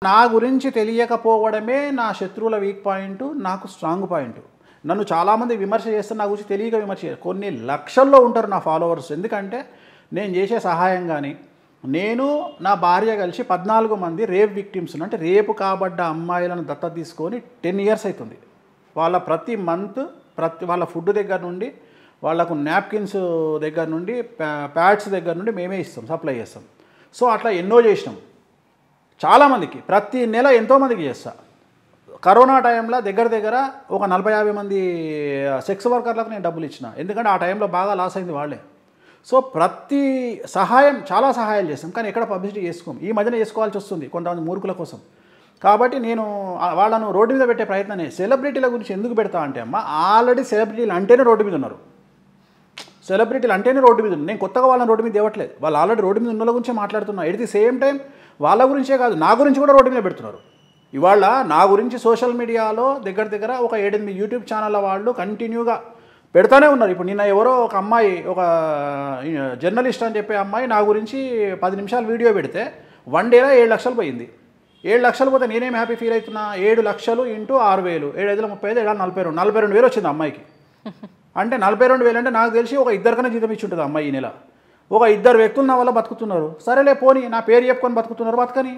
నా గురించి తెలియకపోవడమే నా శత్రువుల వీక్ పాయింట్, నాకు స్ట్రాంగ్ పాయింట్. నన్ను చాలామంది విమర్శ చేస్తారు, నా గురించి తెలియక విమర్శ చేస్తారు. కొన్ని లక్షల్లో ఉంటారు నా ఫాలోవర్స్. ఎందుకంటే నేను చేసే సహాయం కానీ, నేను నా భార్య కలిసి 14 మంది రేప్ విక్టిమ్స్, అంటే రేపు కాబడ్డ అమ్మాయిలను దత్తత తీసుకొని 10 ఇయర్స్ అవుతుంది. వాళ్ళ ప్రతి మంత్ వాళ్ళ ఫుడ్ దగ్గర నుండి, వాళ్ళకు నాప్కిన్స్ దగ్గర నుండి, ప్యాడ్స్ దగ్గర నుండి మేమే ఇస్తాం, సప్లై చేస్తాం. సో అట్లా ఎన్నో చేసినాం చాలామందికి. ప్రతి నెల ఎంతోమందికి చేస్తా. కరోనా టైంలో దగ్గర ఒక 40-50 మంది సెక్స్ వర్కర్లకు నేను డబ్బులు ఇచ్చిన. ఎందుకంటే ఆ టైంలో బాగా లాస్ అయింది వాళ్ళే. సో ప్రతి సహాయం, చాలా సహాయాలు చేస్తాం, కానీ ఎక్కడ పబ్లిసిటీ చేసుకోం. ఈ మధ్యన చేసుకోవాల్సి వస్తుంది కొంతమంది మూర్ఖుల కోసం. కాబట్టి నేను వాళ్ళను రోడ్డు మీద పెట్టే ప్రయత్నం. సెలబ్రిటీల గురించి ఎందుకు పెడతా అంటే అమ్మ, ఆల్రెడీ సెలబ్రిటీలు అంటేనే రోడ్డు మీద ఉన్నారు. సెలబ్రిటీలు అంటేనే రోడ్డు మీద ఉన్నారు. నేను కొత్తగా వాళ్ళని రోడ్డు మీద తేవట్లేదు. వాళ్ళు ఆల్రెడీ రోడ్డు మీద ఉన్న గురించే మాట్లాడుతున్నా. ఎట్ ది సేమ్ టైం వాళ్ళ గురించే కాదు, నా గురించి కూడా రోడ్డు మీద పెడుతున్నారు. ఇవాళ నా గురించి సోషల్ మీడియాలో దగ్గర ఒక 7-8 యూట్యూబ్ ఛానళ్ళ వాళ్ళు కంటిన్యూగా పెడతానే ఉన్నారు. ఇప్పుడు నిన్న ఎవరో ఒక అమ్మాయి, ఒక జర్నలిస్ట్ అని చెప్పే అమ్మాయి నా గురించి 10 నిమిషాలు వీడియో పెడితే 1 డేలో 7 లక్షలు పోయింది. 7 లక్షలు పోతే నేనేం హ్యాపీ ఫీల్ అవుతున్నా? 7 లక్షలు ఇంటూ 6,000, 7,535, 7,42, 42,000 వచ్చింది అమ్మాయికి. అంటే 42,000 అంటే నాకు తెలిసి ఒక ఇద్దరికన్నా జీతం ఇచ్చి ఉంటుంది అమ్మాయి ఈ నెల. ఒక 2 వ్యక్తులు నా వల్ల బతుకుతున్నారు. సరేలే పోనీ, నా పేరు చెప్పుకొని బతుకుతున్నారు, బతకని.